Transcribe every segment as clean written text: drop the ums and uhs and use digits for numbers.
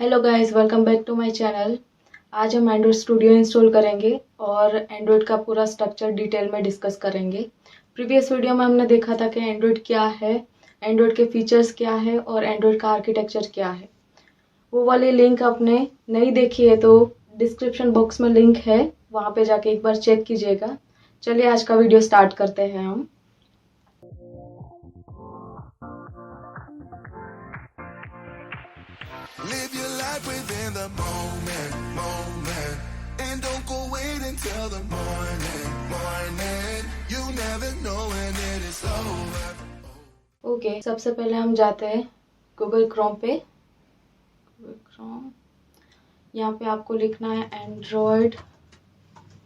Hello guys, welcome back to my channel. आज हम Android studio install करेंगे और एंड्रॉयड का पूरा स्ट्रक्चर डिटेल में डिस्कस करेंगे। प्रीवियस वीडियो में हमने देखा था कि एंड्रॉयड क्या है, एंड्रॉयड के फीचर्स क्या है और एंड्रॉयड का आर्किटेक्चर क्या है। वो वाली लिंक आपने नहीं देखी है तो डिस्क्रिप्शन बॉक्स में लिंक है, वहाँ पे जाके एक बार चेक कीजिएगा। चलिए आज का वीडियो स्टार्ट करते हैं हम। Live your life within the moment, and don't go wait until the morning. You never know when it is over. Okay, सबसे पहले हम जाते हैं गूगल क्रोम पे। गूगल क्रोम, यहाँ पे आपको लिखना है एंड्रॉयड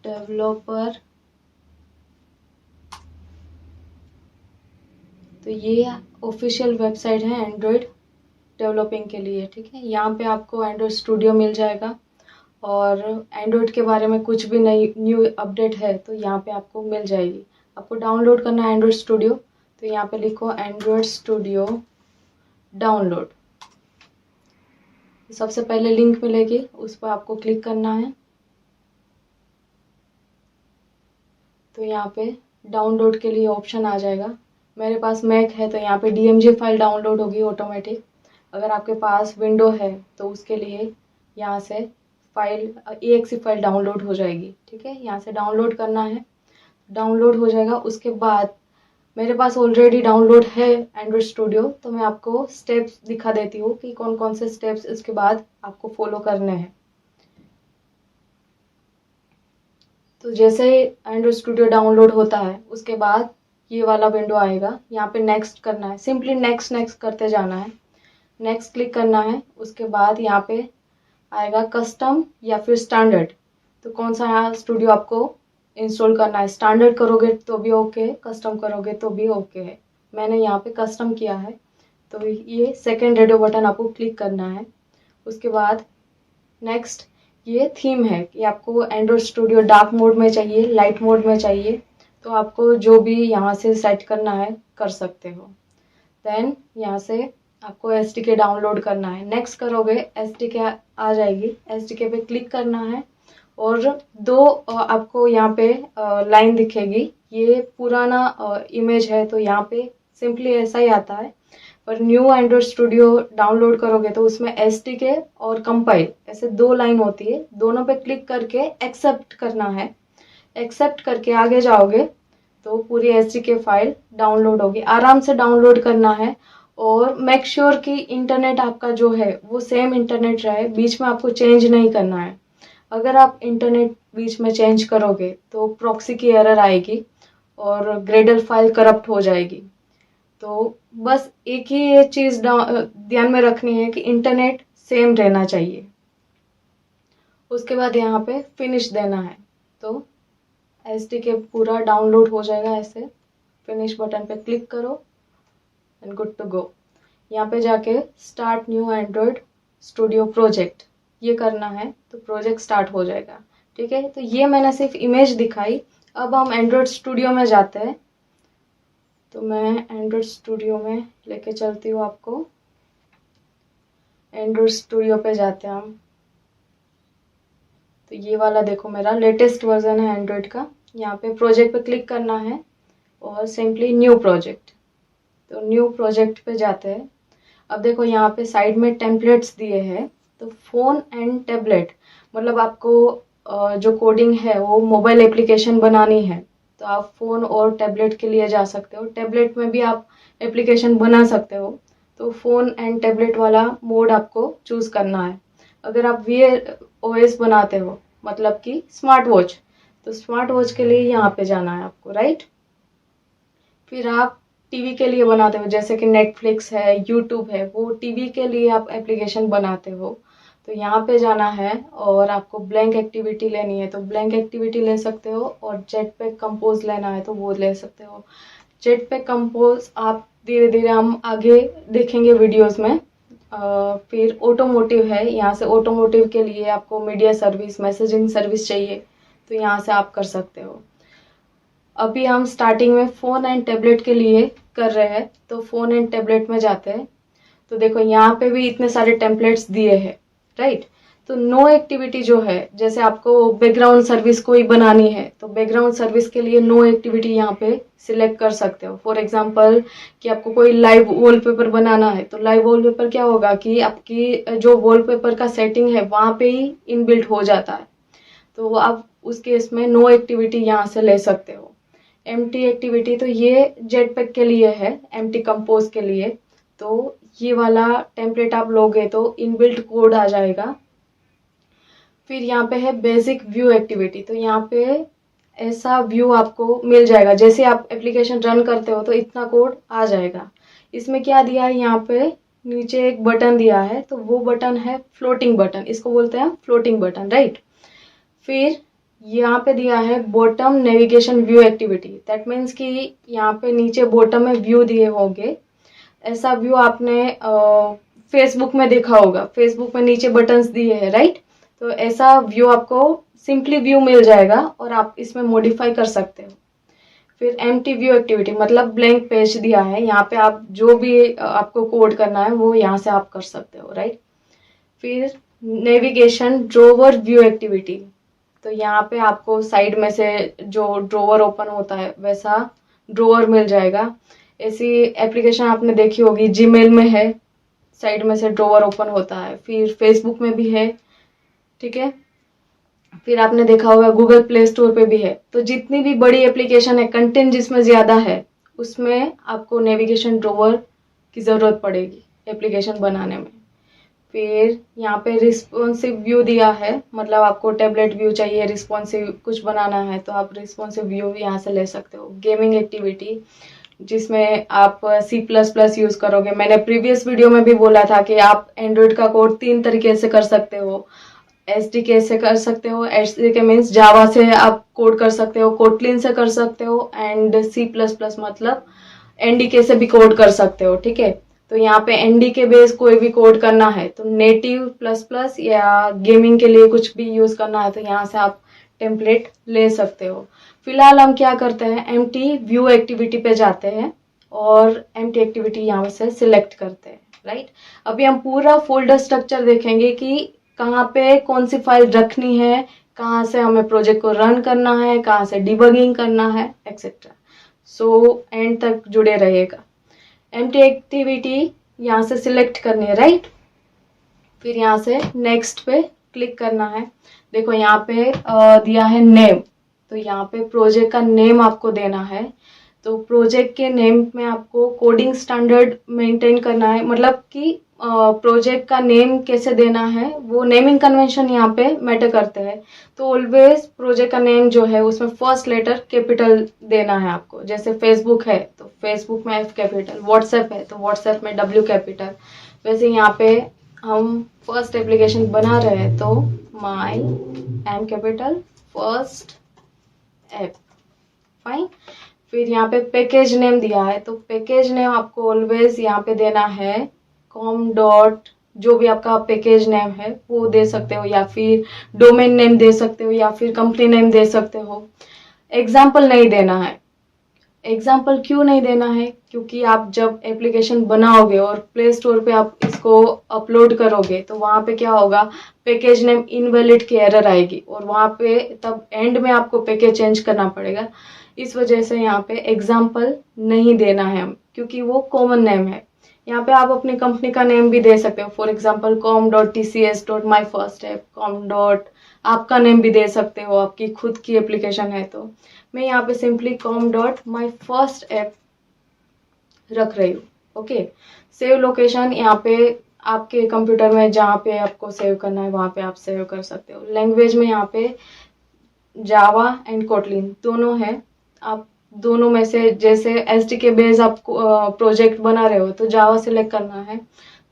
डेवलपर। तो ये ऑफिशियल वेबसाइट है एंड्रॉयड डेवलपिंग के लिए, ठीक है। यहाँ पे आपको एंड्रॉयड स्टूडियो मिल जाएगा और एंड्रॉयड के बारे में कुछ भी नई न्यू अपडेट है तो यहाँ पे आपको मिल जाएगी। आपको डाउनलोड करना है एंड्रॉयड स्टूडियो, तो यहाँ पे लिखो एंड्रॉयड स्टूडियो डाउनलोड। सबसे पहले लिंक मिलेगी, उस पर आपको क्लिक करना है। तो यहाँ पे डाउनलोड के लिए ऑप्शन आ जाएगा। मेरे पास मैक है तो यहाँ पे DMG फाइल डाउनलोड होगी ऑटोमेटिक। अगर आपके पास विंडो है तो उसके लिए यहाँ से फाइल EXE फाइल डाउनलोड हो जाएगी, ठीक है। यहाँ से डाउनलोड करना है, डाउनलोड हो जाएगा। उसके बाद मेरे पास ऑलरेडी डाउनलोड है एंड्रॉयड स्टूडियो, तो मैं आपको स्टेप्स दिखा देती हूँ कि कौन कौन से स्टेप्स इसके बाद आपको फॉलो करने हैं। तो जैसे ही एंड्रॉयड स्टूडियो डाउनलोड होता है उसके बाद ये वाला विंडो आएगा। यहाँ पे नेक्स्ट करना है, सिंपली नेक्स्ट नेक्स्ट करते जाना है। नेक्स्ट क्लिक करना है। उसके बाद यहाँ पे आएगा कस्टम या फिर स्टैंडर्ड। तो कौन सा यहाँ स्टूडियो आपको इंस्टॉल करना है। स्टैंडर्ड करोगे तो भी ओके, कस्टम करोगे तो भी ओके है। मैंने यहाँ पे कस्टम किया है, तो ये सेकेंड रेडियो बटन आपको क्लिक करना है। उसके बाद नेक्स्ट ये थीम है कि आपको एंड्रॉयड स्टूडियो डार्क मोड में चाहिए, लाइट मोड में चाहिए, तो आपको जो भी यहाँ से सेट करना है कर सकते हो। देन यहाँ से आपको SDK डाउनलोड करना है। नेक्स्ट करोगे SDK आ जाएगी, SDK पे क्लिक करना है और दो आपको यहाँ पे लाइन दिखेगी। ये पुराना इमेज है तो यहाँ पे सिंपली ऐसा ही आता है, पर न्यू एंड्रॉयड स्टूडियो डाउनलोड करोगे तो उसमें SDK और कंपाइल ऐसे दो लाइन होती है। दोनों पे क्लिक करके एक्सेप्ट करना है। एक्सेप्ट करके आगे जाओगे तो पूरी SDK फाइल डाउनलोड होगी। आराम से डाउनलोड करना है और मेक श्योर कि इंटरनेट आपका जो है वो सेम इंटरनेट रहे, बीच में आपको चेंज नहीं करना है। अगर आप इंटरनेट बीच में चेंज करोगे तो प्रॉक्सी की एरर आएगी और ग्रेडल फाइल करप्ट हो जाएगी। तो बस एक ही ये चीज़ ध्यान में रखनी है कि इंटरनेट सेम रहना चाहिए। उसके बाद यहाँ पे फिनिश देना है, तो SDK पूरा डाउनलोड हो जाएगा। ऐसे फिनिश बटन पे क्लिक करो एंड गुड टू गो। यहाँ पे जाके start new Android studio project ये करना है तो प्रोजेक्ट स्टार्ट हो जाएगा, ठीक है। तो ये मैंने सिर्फ इमेज दिखाई। अब हम एंड्रॉयड स्टूडियो में जाते हैं। तो मैं एंड्रॉयड स्टूडियो में लेके चलती हूँ आपको। एंड्रॉयड स्टूडियो पे जाते हैं हम। तो ये वाला देखो मेरा लेटेस्ट वर्जन है एंड्रॉयड का। यहाँ पे प्रोजेक्ट पे क्लिक करना है और सिंपली न्यू प्रोजेक्ट। तो न्यू प्रोजेक्ट पे जाते हैं। अब देखो यहाँ पे साइड में टेम्पलेट्स दिए हैं। तो फोन एंड टैबलेट मतलब आपको जो कोडिंग है वो मोबाइल एप्लीकेशन बनानी है तो आप फोन और टैबलेट के लिए जा सकते हो। टैबलेट में भी आप एप्लीकेशन बना सकते हो। तो फोन एंड टैबलेट वाला मोड आपको चूज करना है। अगर आप VOS बनाते हो मतलब कि स्मार्ट वॉच, तो स्मार्ट वॉच के लिए यहाँ पे जाना है आपको, राइट। फिर आप टीवी के लिए बनाते हो जैसे कि नेटफ्लिक्स है, यूट्यूब है, वो टीवी के लिए आप एप्लीकेशन बनाते हो तो यहाँ पे जाना है और आपको ब्लैंक एक्टिविटी लेनी है तो ब्लैंक एक्टिविटी ले सकते हो और जेटपैक कंपोज लेना है तो वो ले सकते हो। जेटपैक कंपोज आप धीरे धीरे हम आगे देखेंगे वीडियोस में। फिर ऑटोमोटिव है, यहाँ से ऑटोमोटिव के लिए आपको मीडिया सर्विस, मैसेजिंग सर्विस चाहिए तो यहाँ से आप कर सकते हो। अभी हम स्टार्टिंग में फ़ोन एंड टैबलेट के लिए कर रहे हैं तो फ़ोन एंड टैबलेट में जाते हैं। तो देखो यहाँ पे भी इतने सारे टेम्पलेट्स दिए हैं। राइट। तो नो एक्टिविटी जो है, जैसे आपको बैकग्राउंड सर्विस कोई बनानी है तो बैकग्राउंड सर्विस के लिए नो एक्टिविटी यहाँ पे सिलेक्ट कर सकते हो। फॉर एग्जांपल कि आपको कोई लाइव वॉलपेपर बनाना है तो लाइव वॉलपेपर क्या होगा कि आपकी जो वॉलपेपर का सेटिंग है वहां पे ही इनबिल्ट हो जाता है, तो आप उस केस में नो एक्टिविटी यहाँ से ले सकते हो। एम्प्टी एक्टिविटी तो ये जेटपैक के लिए है, एम्प्टी कंपोज के लिए। तो ये वाला टेम्पलेट आप लोगे तो इनबिल्ट कोड आ जाएगा। फिर यहाँ पे है बेसिक व्यू एक्टिविटी, तो यहाँ पे ऐसा व्यू आपको मिल जाएगा, जैसे आप एप्लीकेशन रन करते हो तो इतना कोड आ जाएगा। इसमें क्या दिया है, यहाँ पे नीचे एक बटन दिया है, तो वो बटन है फ्लोटिंग बटन, इसको बोलते हैं फ्लोटिंग बटन, राइट। फिर यहाँ पे दिया है bottom navigation view activity, that means कि यहाँ पे नीचे बॉटम में व्यू दिए होंगे। ऐसा व्यू आपने फेसबुक में देखा होगा, फेसबुक में नीचे बटन्स दिए हैं, राइट। तो ऐसा व्यू आपको सिंपली व्यू मिल जाएगा और आप इसमें मॉडिफाई कर सकते हो। फिर एम्प्टी व्यू एक्टिविटी मतलब ब्लैंक पेज दिया है, यहाँ पे आप जो भी आपको कोड करना है वो यहाँ से आप कर सकते हो, राइट। फिर नेविगेशन ड्रोवर व्यू एक्टिविटी, तो यहाँ पे आपको साइड में से जो ड्रोवर ओपन होता है वैसा ड्रोवर मिल जाएगा। ऐसी एप्लीकेशन आपने देखी होगी, जीमेल में है, साइड में से ड्रोवर ओपन होता है, फिर फेसबुक में भी है, ठीक है। फिर आपने देखा होगा गूगल प्ले स्टोर पे भी है। तो जितनी भी बड़ी एप्लीकेशन है, कंटेंट जिसमें ज्यादा है, उसमें आपको नेविगेशन ड्रोवर की जरूरत पड़ेगी एप्लीकेशन बनाने में। फिर यहाँ पे रिस्पॉन्सिव व्यू दिया है, मतलब आपको टेबलेट व्यू चाहिए, रिस्पॉन्सिव कुछ बनाना है तो आप रिस्पॉन्सिव व्यू भी यहाँ से ले सकते हो। गेमिंग एक्टिविटी जिसमें आप C++ यूज करोगे, मैंने प्रीवियस वीडियो में भी बोला था कि आप एंड्रॉइड का कोड 3 तरीके से कर सकते हो। SDK से कर सकते हो, SDK मीन्स जावा से आप कोड कर सकते हो, कोटलिन से कर सकते हो, एंड C++ मतलब NDK से भी कोड कर सकते हो, ठीक है। तो यहाँ पे NDK बेस कोई भी कोड करना है तो नेटिव प्लस प्लस या गेमिंग के लिए कुछ भी यूज करना है तो यहाँ से आप टेम्पलेट ले सकते हो। फिलहाल हम क्या करते हैं, एम्प्टी व्यू एक्टिविटी पे जाते हैं और एम्प्टी एक्टिविटी यहाँ से सिलेक्ट करते हैं, राइट। अभी हम पूरा फोल्डर स्ट्रक्चर देखेंगे कि कहाँ पे कौन सी फाइल रखनी है, कहाँ से हमें प्रोजेक्ट को रन करना है, कहाँ से डिबगिंग करना है, एक्सेट्रा। सो एंड तक जुड़े रहिएगा। एम्प्टी एक्टिविटी यहाँ से सिलेक्ट करनी है, राइट। फिर यहाँ से नेक्स्ट पे क्लिक करना है। देखो यहाँ पे दिया है नेम, तो यहाँ पे प्रोजेक्ट का नेम आपको देना है। तो प्रोजेक्ट के नेम में आपको कोडिंग स्टैंडर्ड मेंटेन करना है, मतलब कि प्रोजेक्ट का नेम कैसे देना है, वो नेमिंग कन्वेंशन यहाँ पे मैटर करते हैं। तो ऑलवेज प्रोजेक्ट का नेम जो है उसमें फर्स्ट लेटर कैपिटल देना है आपको। जैसे फेसबुक है तो फेसबुक में F कैपिटल, व्हाट्सएप है तो व्हाट्सएप में W कैपिटल। वैसे यहाँ पे हम फर्स्ट एप्लीकेशन बना रहे हैं तो माई M capital first app, fine. फिर यहाँ पे पैकेज नेम दिया है तो पैकेज नेम आपको ऑलवेज यहाँ पे देना है com डॉट, जो भी आपका पैकेज नेम है वो दे सकते हो, या फिर डोमेन नेम दे सकते हो, या फिर कंपनी नेम दे सकते हो। एग्जाम्पल नहीं देना है। एग्जाम्पल क्यों नहीं देना है, क्योंकि आप जब एप्लीकेशन बनाओगे और प्ले स्टोर पे आप इसको अपलोड करोगे तो वहां पे क्या होगा, पैकेज नेम इनवैलिड की एरर आएगी और वहां पे तब एंड में आपको पैकेज चेंज करना पड़ेगा। इस वजह से यहाँ पे एग्जाम्पल नहीं देना है हम, क्योंकि वो कॉमन नेम है। यहाँ पे आप अपनी कंपनी का नेम भी दे सकते हो, फॉर एग्जाम्पल com.tcs.myfirstapp, com. आपका नेम भी दे सकते हो, आपकी खुद की एप्लीकेशन है तो। मैं यहाँ पे सिंपली com.myfirstapp रख रही हूँ, ओके। सेव लोकेशन यहाँ पे आपके कंप्यूटर में जहाँ पे आपको सेव करना है वहां पे आप सेव कर सकते हो। लैंग्वेज में यहाँ पे जावा एंड कोटलिन दोनों है, आप दोनों में से जैसे SDK बेस आप प्रोजेक्ट बना रहे हो तो जावा सिलेक्ट करना है,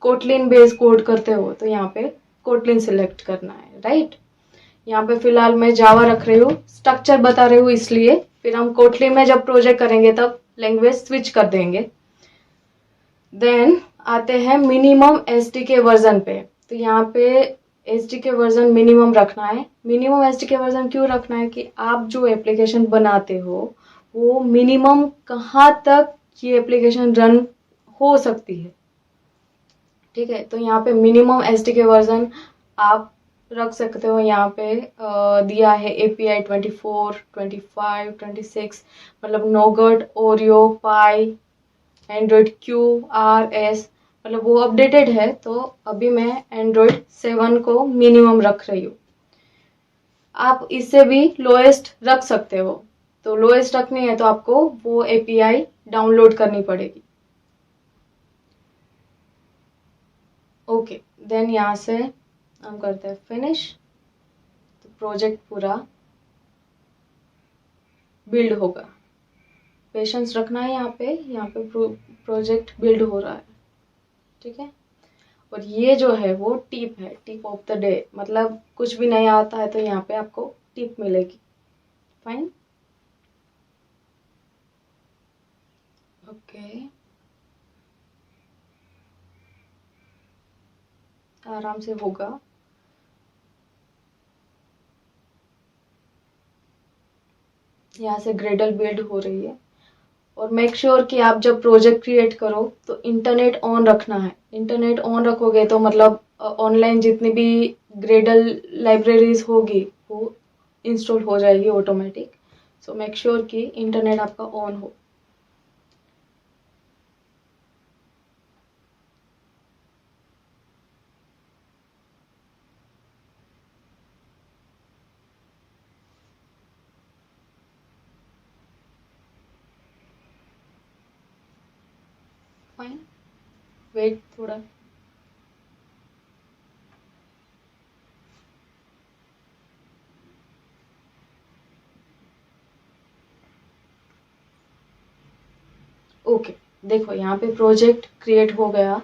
कोटलिन बेस कोड करते हो तो यहाँ पे कोटलिन सिलेक्ट करना है, राइट। यहाँ पे फिलहाल मैं जावा रख रही हूँ, स्ट्रक्चर बता रही हूँ इसलिए। फिर हम कोटलिन में जब प्रोजेक्ट करेंगे तब लैंग्वेज स्विच कर देंगे। देन आते हैं मिनिमम SDK वर्जन पे, तो यहाँ पे SDK वर्जन मिनिमम रखना है। मिनिमम SDK वर्जन क्यों रखना है कि आप जो एप्लीकेशन बनाते हो वो मिनिमम कहाँ तक ये एप्लीकेशन रन हो सकती है, ठीक है। तो यहाँ पे मिनिमम SDK वर्जन आप रख सकते हो। यहाँ पे दिया है API 24, 25, 26, मतलब नोगट, ओरियो, पाई, एंड्रॉयड Q, R, S, मतलब वो अपडेटेड है। तो अभी मैं एंड्रॉयड 7 को मिनिमम रख रही हूँ। आप इससे भी लोएस्ट रख सकते हो। तो लोएस्ट रखनी है तो आपको वो API डाउनलोड करनी पड़ेगी। ओके, देन यहाँ से हम करते हैं फिनिश। तो प्रोजेक्ट पूरा बिल्ड होगा। पेशेंस रखना है। यहाँ पे प्रोजेक्ट बिल्ड हो रहा है, ठीक है। और ये जो है वो टिप है, टिप ऑफ द डे, मतलब कुछ भी नहीं आता है तो यहाँ पे आपको टिप मिलेगी। फाइन, ओके, आराम से होगा। यहाँ से ग्रेडल बिल्ड हो रही है। और मेक श्योर कि आप जब प्रोजेक्ट क्रिएट करो तो इंटरनेट ऑन रखना है। इंटरनेट ऑन रखोगे तो मतलब ऑनलाइन जितनी भी ग्रेडल लाइब्रेरीज होगी वो इंस्टॉल हो जाएगी ऑटोमेटिक। सो मेक श्योर कि इंटरनेट आपका ऑन हो। फाइन, वेट थोड़ा। ओके, देखो यहाँ पे प्रोजेक्ट क्रिएट हो गया।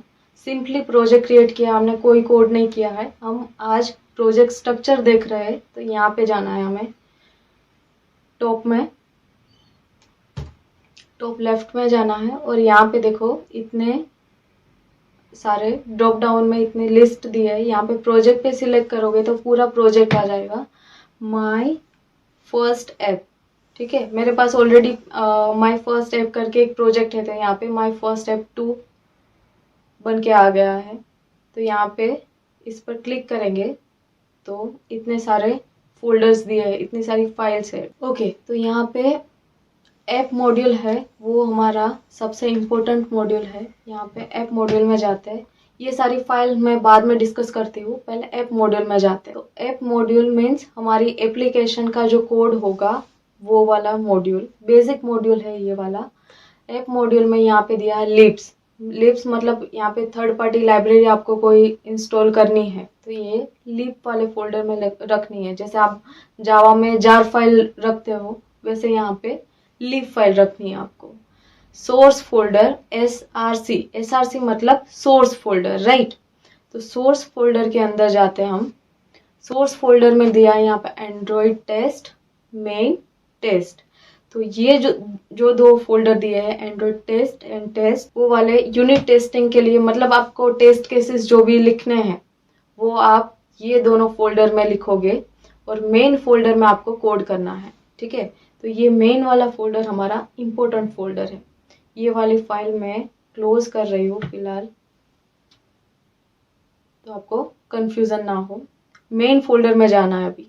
सिंपली प्रोजेक्ट क्रिएट किया हमने, कोई कोड नहीं किया है। हम आज प्रोजेक्ट स्ट्रक्चर देख रहे हैं। तो यहाँ पे जाना है हमें, टॉप में, टॉप लेफ्ट में जाना है। और यहाँ पे देखो इतने सारे ड्रॉप डाउन में इतने लिस्ट दी है। यहाँ पे प्रोजेक्ट पे सिलेक्ट करोगे तो पूरा प्रोजेक्ट आ जाएगा। माई फर्स्ट ऐप, ठीक है। मेरे पास ऑलरेडी माई फर्स्ट ऐप करके एक प्रोजेक्ट है, तो यहाँ पे माई फर्स्ट ऐप 2 बन के आ गया है। तो यहाँ पे इस पर क्लिक करेंगे तो इतने सारे फोल्डर्स दिए हैं, इतनी सारी फाइल्स है। ओके, तो यहाँ पे ऐप मॉड्यूल है, वो हमारा सबसे इम्पोर्टेंट मॉड्यूल है। यहाँ पे ऐप मॉड्यूल में जाते हैं। ये सारी फाइल मैं बाद में डिस्कस करती हूँ, पहले ऐप मॉड्यूल में जाते हैं। तो ऐप मॉड्यूल मीन्स हमारी एप्लीकेशन का जो कोड होगा वो वाला मॉड्यूल, बेसिक मॉड्यूल है ये वाला। ऐप मॉड्यूल में यहाँ पे दिया है लिप्स। लिप्स मतलब यहाँ पे थर्ड पार्टी लाइब्रेरी आपको कोई इंस्टॉल करनी है तो ये लिप वाले फोल्डर में रखनी है। जैसे आप जावा में जार फाइल रखते हो वैसे यहाँ पे लिप फाइल रखनी है आपको। सोर्स फोल्डर SRC मतलब सोर्स फोल्डर, राइट। तो सोर्स फोल्डर के अंदर जाते हैं हम। सोर्स फोल्डर में दिया है यहाँ पे एंड्रॉइड टेस्ट, मेन टेस्ट। तो ये जो दो फोल्डर दिए हैं, एंड्रॉइड टेस्ट एंड टेस्ट, वो वाले यूनिट टेस्टिंग के लिए, मतलब आपको टेस्ट केसेस जो भी लिखने हैं वो आप ये दोनों फोल्डर में लिखोगे और मेन फोल्डर में आपको कोड करना है, ठीक है। तो ये मेन वाला फोल्डर हमारा इम्पोर्टेंट फोल्डर है। ये वाली फाइल मैं क्लोज कर रही हूँ फिलहाल, तो आपको कंफ्यूजन ना हो। मेन फोल्डर में जाना है अभी।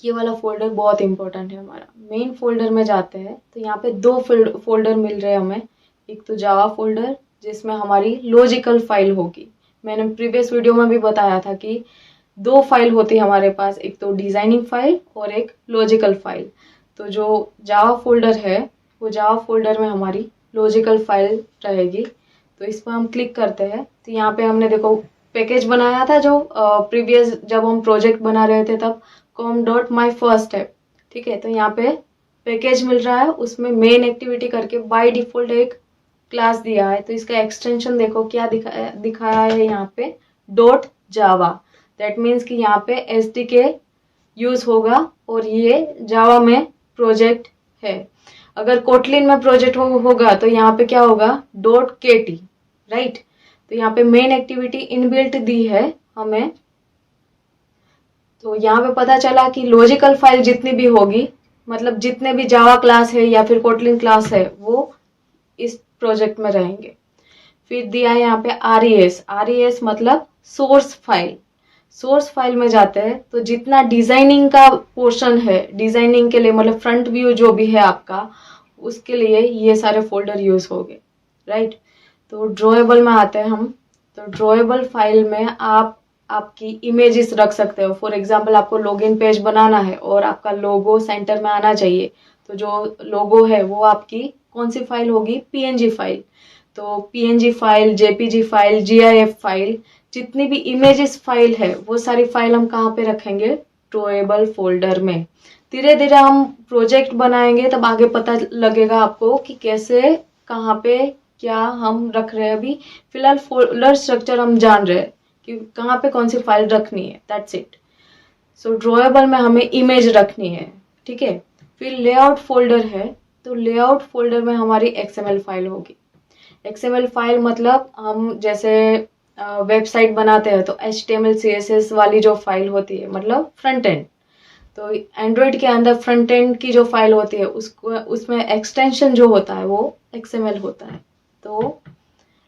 ये वाला फोल्डर बहुत इंपॉर्टेंट है हमारा। मेन फोल्डर में जाते हैं तो यहाँ पे दो फोल्डर मिल रहे हैं हमें। एक तो जावा फोल्डर जिसमें हमारी लॉजिकल फाइल होगी। मैंने प्रीवियस वीडियो में भी बताया था कि दो फाइल होती है हमारे पास, एक तो डिजाइनिंग फाइल और एक लॉजिकल फाइल। तो जो जावा फोल्डर है वो जावा फोल्डर में हमारी लॉजिकल फाइल रहेगी। तो इस पर हम क्लिक करते हैं तो यहाँ पे हमने देखो पैकेज बनाया था जो प्रीवियस जब हम प्रोजेक्ट बना रहे थे तब, com.myfirstApp, ठीक है। तो यहाँ पे पैकेज मिल रहा है, उसमें मेन एक्टिविटी करके बाय डिफॉल्ट एक क्लास दिया है। तो इसका एक्सटेंशन देखो क्या दिखाया है यहाँ पे, .java। दैट मीन्स कि यहाँ पे SDK यूज होगा और ये जावा में प्रोजेक्ट है। अगर कोटलिन में प्रोजेक्ट होगा तो यहाँ पे क्या होगा, .kt, राइट। तो यहाँ पे मेन एक्टिविटी इनबिल्ट दी है हमें। तो यहाँ पे पता चला कि लॉजिकल फाइल जितनी भी होगी, मतलब जितने भी जावा क्लास है या फिर कोटलिन क्लास है वो इस प्रोजेक्ट में रहेंगे। फिर दिया है यहाँ पे RES मतलब सोर्स फाइल। सोर्स फाइल में जाते हैं तो जितना डिजाइनिंग का पोर्शन है, डिजाइनिंग के लिए मतलब फ्रंट व्यू जो भी है आपका, उसके लिए ये सारे फोल्डर यूज होंगे, राइट। तो ड्रॉएबल में आते हैं हम। तो ड्रॉएबल फाइल में आप आपकी इमेजेस रख सकते हो। फॉर एग्जांपल आपको लॉगिन पेज बनाना है और आपका लोगो सेंटर में आना चाहिए, तो जो लोगो है वो आपकी कौन सी फाइल होगी, पीएनजी फाइल। तो PNG file, JPG file, GIF file, जितनी भी इमेजेस फाइल है वो सारी फाइल हम कहाँ पे रखेंगे, ड्रॉएबल फोल्डर में। धीरे धीरे हम प्रोजेक्ट बनाएंगे तब आगे पता लगेगा आपको कि कैसे कहाँ पे क्या हम रख रहे हैं। अभी फिलहाल फोल्डर स्ट्रक्चर हम जान रहे हैं कि कहाँ पे कौन सी फाइल रखनी है, दैट्स इट। सो ड्रॉएबल में हमें इमेज रखनी है, ठीक है। फिर लेआउट फोल्डर है, तो लेआउट फोल्डर में हमारी एक्सएमएल फाइल होगी। एक्सएमएल फाइल मतलब हम जैसे वेबसाइट बनाते हैं तो HTML CSS वाली जो फाइल होती है, मतलब फ्रंट एंड। तो एंड्रॉइड के अंदर फ्रंट एंड की जो फाइल होती है उसको, उसमें एक्सटेंशन जो होता है वो XML होता है। तो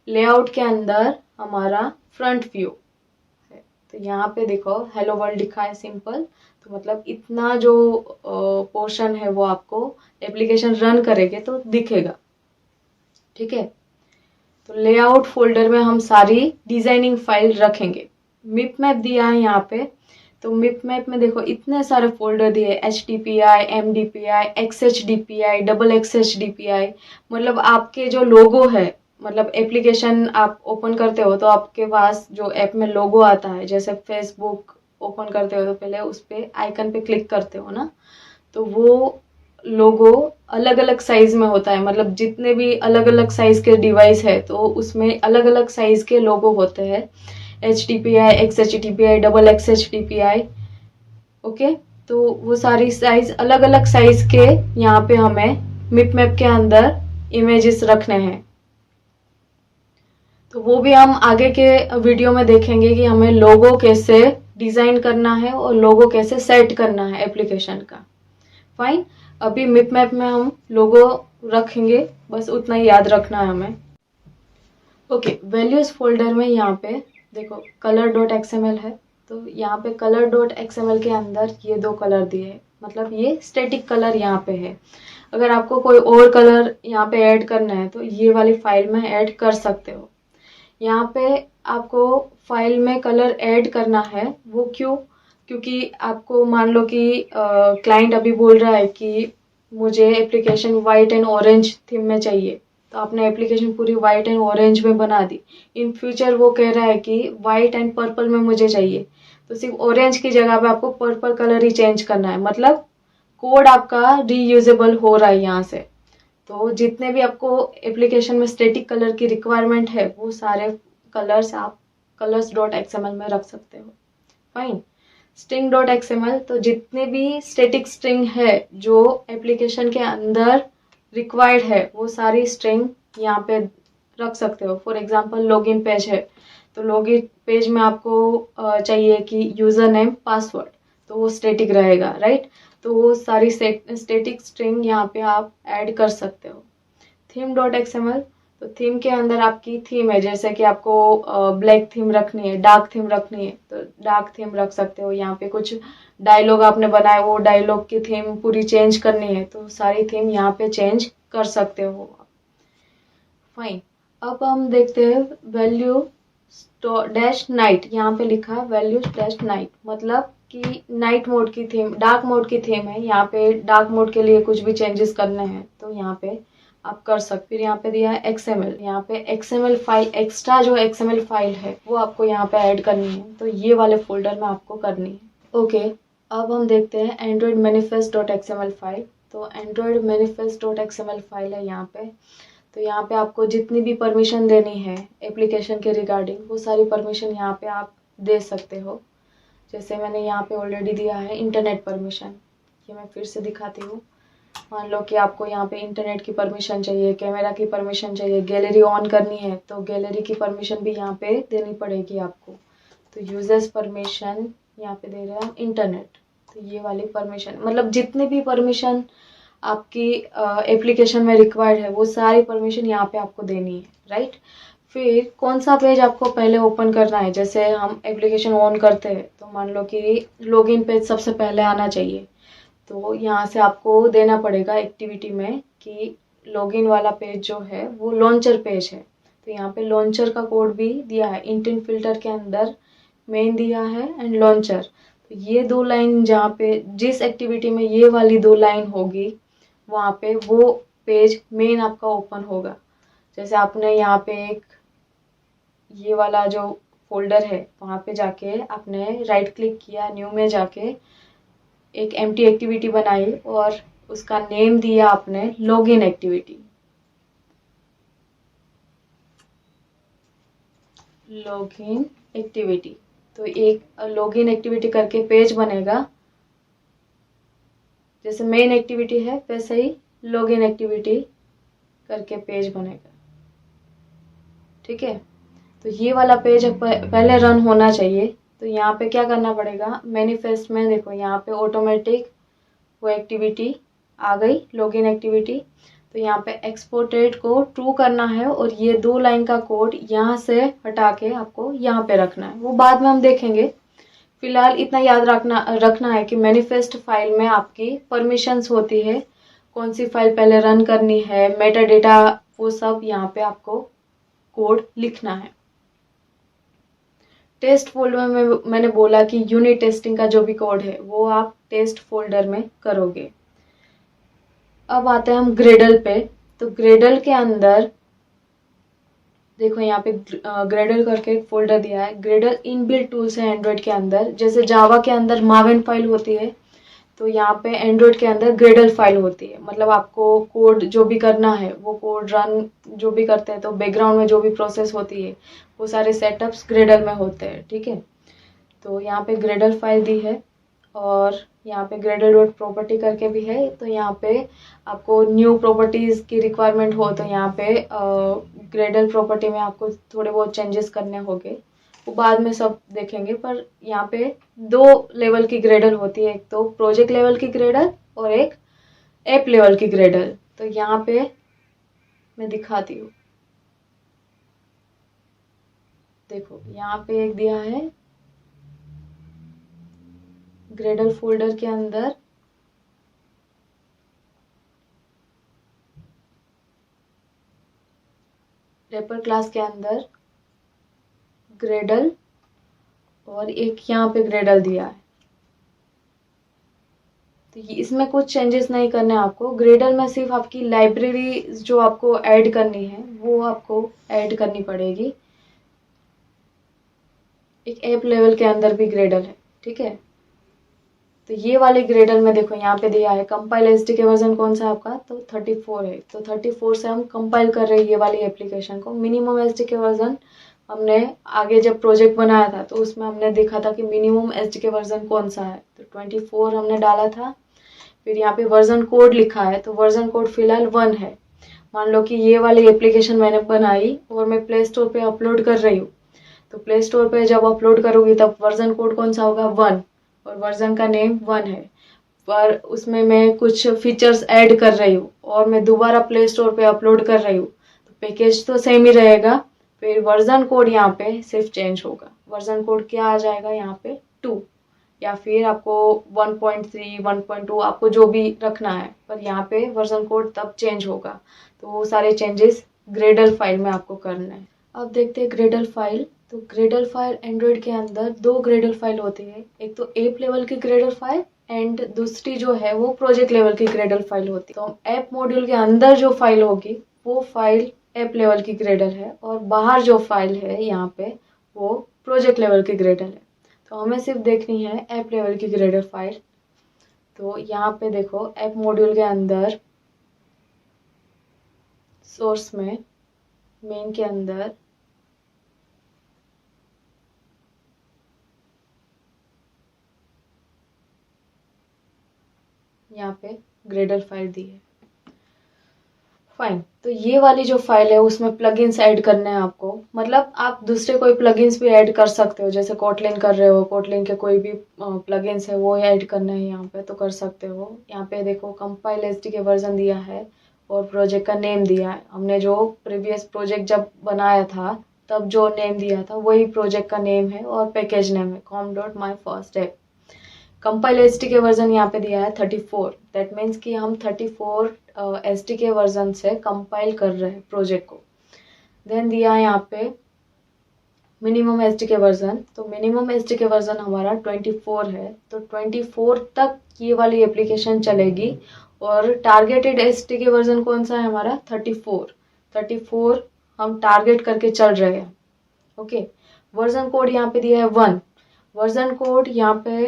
लेआउट के अंदर हमारा फ्रंट व्यू है। तो यहाँ पे देखो हेलो वर्ल्ड लिखा है सिंपल, तो मतलब इतना जो पोर्शन है वो आपको एप्लीकेशन रन करेंगे तो दिखेगा, ठीक है। तो लेआउट फोल्डर में हम सारी डिजाइनिंग फाइल रखेंगे। मिप मैप दिया है यहाँ पे, तो मिप मैप में देखो इतने सारे फोल्डर दिए, HTPI, MDPI, XHDPI, XXHDPI। मतलब आपके जो लोगो है, मतलब एप्लीकेशन आप ओपन करते हो तो आपके पास जो ऐप में लोगो आता है, जैसे फेसबुक ओपन करते हो तो पहले उस पे आइकन पे क्लिक करते हो ना, तो वो लोगो अलग अलग साइज में होता है। मतलब जितने भी अलग अलग साइज के डिवाइस है तो उसमें अलग अलग साइज के लोगो होते हैं, HTPI, XHDPI, XXHDPI, ओके। तो वो सारी साइज अलग अलग साइज के यहाँ पे हमें मिप मैप के अंदर इमेजेस रखने हैं। तो वो भी हम आगे के वीडियो में देखेंगे कि हमें लोगो कैसे डिजाइन करना है और लोगो कैसे सेट करना है एप्लीकेशन का। फाइन, अभी मिप मैप में हम लोगो रखेंगे, बस उतना ही याद रखना है हमें। ओके, वैल्यूज फोल्डर में यहाँ पे देखो color.xml है, तो यहाँ पे color.xml के अंदर ये दो कलर दिए हैं, मतलब ये स्टैटिक कलर यहाँ पे है। अगर आपको कोई और कलर यहाँ पे ऐड करना है तो ये वाली फाइल में ऐड कर सकते हो। यहाँ पे आपको फाइल में कलर ऐड करना है, वो क्यों, क्योंकि आपको मान लो कि क्लाइंट अभी बोल रहा है कि मुझे application white and orange theme में चाहिए, तो आपने एप्लीकेशन पूरी वाइट एंड ऑरेंज में बना दी। इन फ्यूचर वो कह रहा है कि वाइट एंड पर्पल में मुझे चाहिए, तो सिर्फ ऑरेंज की जगह पे आपको पर्पल कलर ही चेंज करना है। मतलब कोड आपका रीयूजेबल हो रहा है यहाँ से। तो जितने भी आपको एप्लीकेशन में स्टैटिक कलर की रिक्वायरमेंट है वो सारे कलर्स आप colors.xml में रख सकते हो। फाइन, string.xml, तो जितने भी स्टैटिक स्ट्रिंग है जो एप्लीकेशन के अंदर रिक्वायर्ड है वो सारी स्ट्रिंग यहाँ पे रख सकते हो। फॉर एग्जांपल लॉगिन पेज है, तो लॉगिन पेज में आपको चाहिए कि यूजर नेम पासवर्ड, तो वो स्टैटिक रहेगा, राइट। तो वो सारी स्टैटिक स्ट्रिंग यहाँ पे आप ऐड कर सकते हो। theme.xml, तो थीम के अंदर आपकी थीम है, जैसे कि आपको ब्लैक थीम रखनी है, डार्क थीम रखनी है तो डार्क थीम रख सकते हो। यहाँ पे कुछ डायलॉग आपने बनाया, वो डायलॉग की थीम पूरी चेंज करनी है तो सारी थीम यहाँ पे चेंज कर सकते हो। फाइन, अब हम देखते हैं वैल्यू डैश नाइट, यहाँ पे लिखा है वैल्यू डैश नाइट, मतलब कि नाइट मोड की थीम, डार्क मोड की थीम है। यहाँ पे डार्क मोड के लिए कुछ भी चेंजेस करने हैं तो यहाँ पे आप कर सकते। फिर यहाँ पे दिया है XML, यहाँ पे XML फाइल, एक्स्ट्रा जो XML फाइल है वो आपको यहाँ पे ऐड करनी है, तो ये वाले फोल्डर में आपको करनी है। ओके, अब हम देखते हैं एंड्रॉइड manifest.xml फाइल। तो एंड्रॉइड manifest.xml फाइल है यहाँ पे। तो यहाँ पे आपको जितनी भी परमिशन देनी है एप्लीकेशन के रिगार्डिंग वो सारी परमिशन यहाँ पे आप दे सकते हो। जैसे मैंने यहाँ पे ऑलरेडी दिया है इंटरनेट परमिशन, ये मैं फिर से दिखाती हूँ। मान लो कि आपको यहाँ पे इंटरनेट की परमिशन चाहिए, कैमरा की परमिशन चाहिए, गैलरी ऑन करनी है तो गैलरी की परमिशन भी यहाँ पे देनी पड़ेगी आपको। तो यूजर्स परमिशन यहाँ पे दे रहे हैं हम इंटरनेट, तो ये वाली परमिशन, मतलब जितनी भी परमिशन आपकी एप्लीकेशन में रिक्वायर्ड है वो सारी परमिशन यहाँ पे आपको देनी है, राइट। फिर कौन सा पेज आपको पहले ओपन करना है, जैसे हम एप्लीकेशन ऑन करते हैं तो मान लो कि लॉगिन पेज सबसे पहले आना चाहिए, तो यहाँ से आपको देना पड़ेगा एक्टिविटी में कि लॉगिन वाला पेज जो है वो लॉन्चर पेज है। तो यहाँ पे लॉन्चर का कोड भी दिया है, इंटेंट फिल्टर के अंदर मेन दिया है एंड लॉन्चर। तो ये 2 लाइन जहाँ पे जिस एक्टिविटी में ये वाली 2 लाइन होगी वहाँ पे वो पेज मेन आपका ओपन होगा। जैसे आपने यहाँ पे एक ये वाला जो फोल्डर है वहाँ पे जाके आपने राइट क्लिक किया, न्यू में जाके एक एम्प्टी एक्टिविटी बनाई और उसका नेम दिया आपने लॉगिन एक्टिविटी। लॉगिन एक्टिविटी, तो एक लॉगिन एक्टिविटी करके पेज बनेगा। जैसे मेन एक्टिविटी है वैसे ही लॉगिन एक्टिविटी करके पेज बनेगा। ठीक है, तो ये वाला पेज पहले रन होना चाहिए। तो यहाँ पे क्या करना पड़ेगा, मैनिफेस्ट में देखो यहाँ पे ऑटोमेटिक वो एक्टिविटी आ गई, लॉगिन एक्टिविटी। तो यहाँ पे एक्सपोर्टेड को ट्रू करना है और ये 2 लाइन का कोड यहाँ से हटा के आपको यहाँ पे रखना है, वो बाद में हम देखेंगे। फिलहाल इतना याद रखना है कि मैनिफेस्ट फाइल में आपकी परमिशंस होती है, कौन सी फाइल पहले रन करनी है, मेटा डेटा, वो सब यहाँ पे आपको कोड लिखना है। टेस्ट फोल्डर में मैंने बोला कि यूनिट टेस्टिंग का जो भी कोड है वो आप टेस्ट फोल्डर में करोगे। अब आते हैं हम ग्रेडल पे। तो ग्रेडल के अंदर देखो यहाँ पे ग्रेडल करके एक फोल्डर दिया है। ग्रेडल इनबिल्ट टूल्स है एंड्रॉइड के अंदर, जैसे जावा के अंदर मावेन फाइल होती है तो यहाँ पे एंड्रॉइड के अंदर ग्रेडल फाइल होती है। मतलब आपको कोड जो भी करना है वो कोड रन जो भी करते हैं तो बैकग्राउंड में जो भी प्रोसेस होती है वो सारे सेटअप्स ग्रेडल में होते हैं। ठीक है, तो यहाँ पे ग्रेडल फाइल दी है और यहाँ पे ग्रेडल डॉट प्रॉपर्टी करके भी है। तो यहाँ पे आपको न्यू प्रॉपर्टीज की रिक्वायरमेंट हो तो यहाँ पे ग्रेडल प्रॉपर्टी में आपको थोड़े बहुत चेंजेस करने होंगे, वो बाद में सब देखेंगे। पर यहाँ पे 2 लेवल की ग्रेडल होती है, एक तो प्रोजेक्ट लेवल की ग्रेडल और एक ऐप लेवल की ग्रेडल। तो यहाँ पे मैं दिखाती हूँ, देखो यहाँ पे एक दिया है ग्रेडल फोल्डर के अंदर रेपर क्लास के अंदर ग्रेडल और एक यहाँ पे ग्रेडल दिया है। तो इसमें कुछ चेंजेस नहीं करने आपको। ग्रेडल में सिर्फ आपकी लाइब्रेरी जो आपको ऐड करनी है वो आपको ऐड करनी पड़ेगी। एक ऐप लेवल के अंदर भी ग्रेडल है। ठीक है, तो ये वाले ग्रेडल में देखो यहाँ पे दिया है कंपाइल एसडीके वर्जन कौन सा आपका, तो 34 है। तो 34 से हम कंपाइल कर रहे हैं ये वाली एप्लीकेशन को। मिनिमम एसडीके वर्जन हमने आगे जब प्रोजेक्ट बनाया था तो उसमें हमने देखा था कि मिनिमम एसडीके वर्जन कौन सा है, तो 24 हमने डाला था। फिर यहाँ पे वर्जन कोड लिखा है, तो वर्जन कोड फिलहाल 1 है। मान लो कि ये वाली एप्लीकेशन मैंने बनाई और मैं प्ले स्टोर पे अपलोड कर रही हूँ, तो प्ले स्टोर पे जब अपलोड करूँगी तब वर्जन कोड कौन सा होगा, 1, और वर्जन का नेम 1 है। पर उसमें मैं कुछ फीचर्स ऐड कर रही हूँ और मैं दोबारा प्ले स्टोर पे अपलोड कर रही हूँ, तो पैकेज तो सेम ही रहेगा। फिर वर्जन कोड यहाँ पे सिर्फ चेंज होगा। वर्जन कोड क्या आ जाएगा यहाँ पे 2, या फिर आपको 1.3 1.2 आपको जो भी रखना है, पर यहाँ पे वर्जन कोड तब चेंज होगा। तो वो सारे चेंजेस ग्रेडल फाइल में आपको करना है। अब देखते हैं ग्रेडल फाइल। तो ग्रेडल फाइल एंड्रॉइड के अंदर 2 ग्रेडल फाइल होती है, एक तो ऐप लेवल की ग्रेडल फाइल एंड दूसरी जो है वो प्रोजेक्ट लेवल की ग्रेडल फाइल होती है। तो ऐप मॉड्यूल के अंदर जो फाइल होगी वो फाइल ऐप लेवल की ग्रेडल है और बाहर जो फाइल है यहाँ पे वो प्रोजेक्ट लेवल की ग्रेडल है। तो हमें सिर्फ देखनी है ऐप लेवल की ग्रेडल फाइल। तो यहाँ पे देखो ऐप मॉड्यूल के अंदर सोर्स में मेन के अंदर यहाँ पे ग्रेडल फाइल दी है। फाइन, तो ये वाली जो फाइल है उसमें प्लगइन्स ऐड करने हैं आपको। मतलब आप दूसरे कोई प्लगइन्स भी ऐड कर सकते हो, जैसे कोटलिन कर रहे हो, कोटलिन के कोई भी प्लगइन्स है वो ऐड करने हैं यहाँ पे तो कर सकते हो। यहाँ पे देखो कंपाइल एसडीके वर्जन दिया है और प्रोजेक्ट का नेम दिया है। हमने जो प्रीवियस प्रोजेक्ट जब बनाया था तब जो नेम दिया था वही प्रोजेक्ट का नेम है और पैकेज नेम है com.myfirstep। कंपाइल एसटीके वर्जन यहाँ पे दिया है 34। दैट मीन्स कि हम 34 एसटीके वर्जन से कंपाइल कर रहे हैं प्रोजेक्ट को। देन दिया है यहाँ पे मिनिमम एसटीके वर्जन, तो मिनिमम एसटीके वर्जन हमारा 24 है, तो 24 तक ये वाली एप्लीकेशन चलेगी। और टारगेटेड एसटीके वर्जन कौन सा है हमारा 34 हम टारगेट करके चल रहे हैं। ओके, वर्जन कोड यहाँ पे दिया है 1। वर्जन कोड यहाँ पे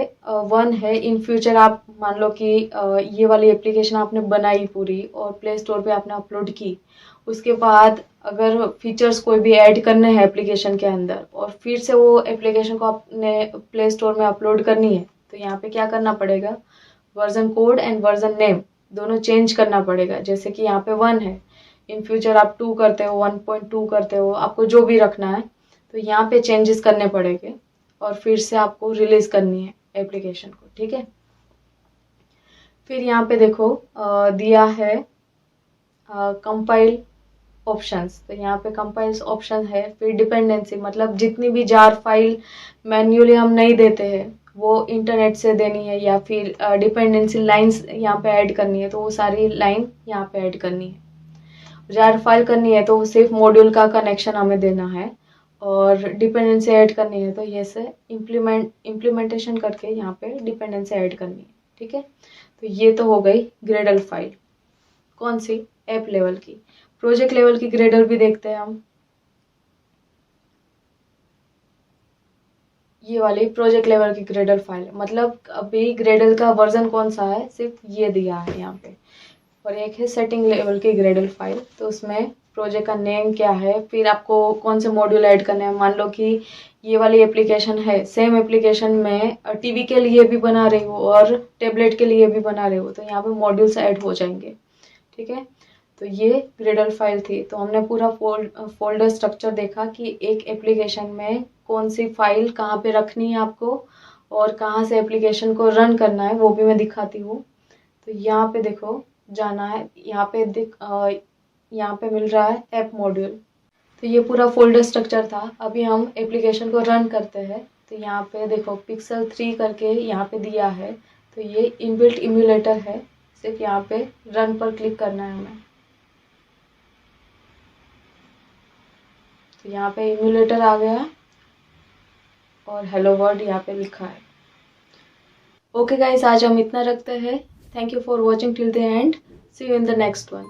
1 है। इन फ्यूचर आप मान लो कि ये वाली एप्लीकेशन आपने बनाई पूरी और प्ले स्टोर पे आपने अपलोड की, उसके बाद अगर फीचर्स कोई भी ऐड करने हैं एप्लीकेशन के अंदर और फिर से वो एप्लीकेशन को आपने प्ले स्टोर में अपलोड करनी है, तो यहाँ पे क्या करना पड़ेगा, version code and version name दोनों चेंज करना पड़ेगा। जैसे कि यहाँ पे 1 है, इन फ्यूचर आप 2 करते हो, 1.2 करते हो, आपको जो भी रखना है, तो यहाँ पे चेंजेस करने पड़ेंगे और फिर से आपको रिलीज करनी है एप्लीकेशन को। ठीक है, फिर यहाँ पे देखो दिया है कंपाइल ऑप्शंस, तो यहाँ पे कंपाइल्स ऑप्शन है। फिर डिपेंडेंसी, मतलब जितनी भी जार फाइल मैन्युअली हम नहीं देते हैं वो इंटरनेट से देनी है, या फिर डिपेंडेंसी लाइंस यहाँ पे ऐड करनी है, तो वो सारी लाइन यहाँ पे ऐड करनी है। जार फाइल करनी है तो सिर्फ मॉड्यूल का कनेक्शन हमें देना है, और डिपेंडेंसी ऐड करनी है तो ये से इम्प्लीमेंटेशन करके यहाँ पे डिपेंडेंसी ऐड करनी है। ठीक है, तो ये तो हो गई ग्रेडल फाइल, कौन सी, ऐप लेवल की। प्रोजेक्ट लेवल की ग्रेडल भी देखते हैं हम। ये वाली प्रोजेक्ट लेवल की ग्रेडल फाइल, मतलब अभी ग्रेडल का वर्जन कौन सा है सिर्फ ये दिया है यहाँ पे। और एक है सेटिंग लेवल की ग्रेडल फाइल, तो उसमें प्रोजेक्ट का नेम क्या है, फिर आपको कौन से मॉड्यूल ऐड करने हैं। मान लो कि ये वाली एप्लीकेशन है, सेम एप्लीकेशन में टीवी के लिए भी बना रही हो और टेबलेट के लिए भी बना रही हो, तो यहाँ पे मॉड्यूल्स ऐड हो जाएंगे। ठीक है, तो ये ग्रेडल फाइल थी। तो हमने पूरा फोल्डर स्ट्रक्चर देखा कि एक एप्लीकेशन में कौन सी फाइल कहाँ पे रखनी है आपको और कहाँ से एप्लीकेशन को रन करना है, वो भी मैं दिखाती हूँ। तो यहाँ पे देखो जाना है, यहाँ पे मिल रहा है ऐप मॉड्यूल। तो ये पूरा फोल्डर स्ट्रक्चर था। अभी हम एप्लीकेशन को रन करते हैं, तो यहाँ पे देखो पिक्सल 3 करके यहाँ पे दिया है, तो ये इनबिल्ट इम्यूलेटर है। सिर्फ यहाँ पे रन पर क्लिक करना है हमें। तो यहाँ पे इम्यूलेटर आ गया और हेलो वर्ल्ड यहाँ पे लिखा है। ओके गाइस, आज हम इतना रखते हैं। Thank you for watching till the end. See you in the next one.